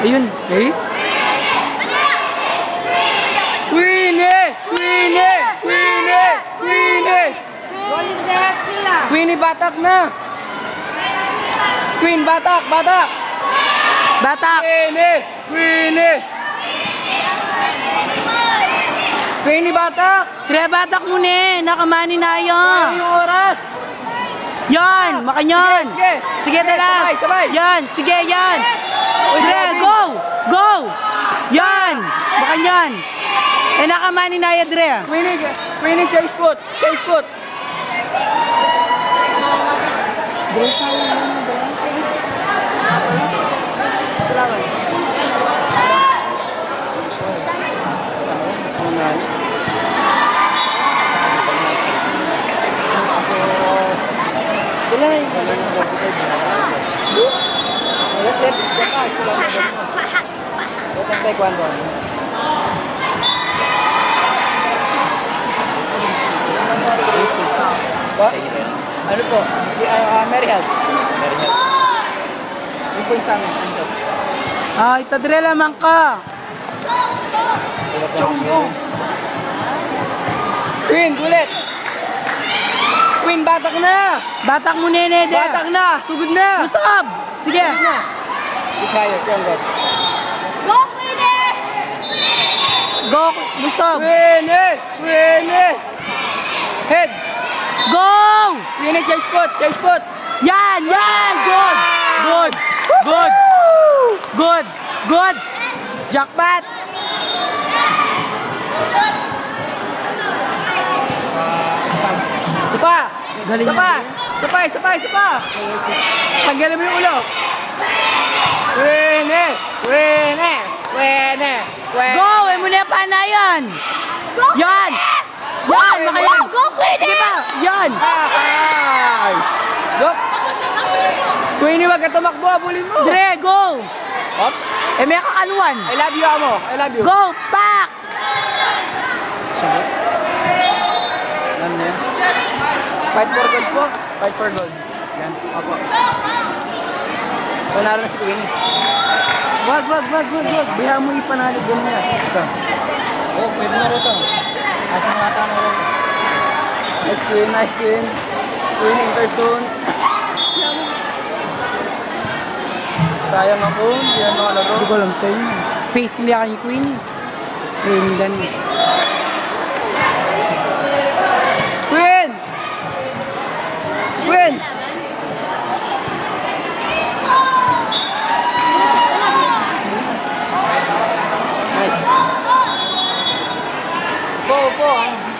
Ayun. Eh? Queenie! Queenie! Queenie! Queenie! What is that, Sheila? Queenie, batak na! Queen, batak! Batak! Batak! Queenie! Queenie! Queenie, batak! Tre, batak mo na. Nakamani na Ano yun. yung oras? Yan, makanyan. Sige, Sige, dalas. sabay, sabay. Yan, sige, yan. Tre, go! Go! Yan, makanyan. Eh, nakamani na yan, Dre. Queenie, Queenie, change foot! Change foot! Ano po? Mary Health. Yung po isang antos. Ah, ito, Dre, lamang ka. Chonggo! Queen, gulit! Queen, batak na! Batak mo na, Dre. Batak na! Sugod na! Usab! Sige. Kaya, Chonggo. Go, Queenie! Go, busab. Queenie! Queenie! Head! Go! Queenie, change foot! Change foot! Yan, yan! Good! Good! Good! Good! Good! Jackpot! Sapa! Galing Sapa! Sapa! Sapa! Sapa! Tanggalin mo yung ulo! Queenie! Queenie! Queenie! Queenie! Go! Eh muna pa na yan! Yan! Yan! Makayan! Go, Queenie! Sige pa! Yan! Ay! Go! Queenie, wag ka tumakbo, abulin mo! Dre, go! Oops! Eh may kakaluan! I love you, amo! I love you! Go! Pack! Ano yan? Fight for gold po. Fight for gold. Yan. Opo. Panalo na si Queenie. Wag! Biya mo ipanalo doon niya. Ito. Oh, pwede na rito. Asang mata na rin. Nice Queen, nice Queen. Queen in person. Sayang ako, hindi na nakalaro. Hindi ko alam sa'yo. Face hindi ako yung Queen. Training dan. Queen! Queen! Nice. Po.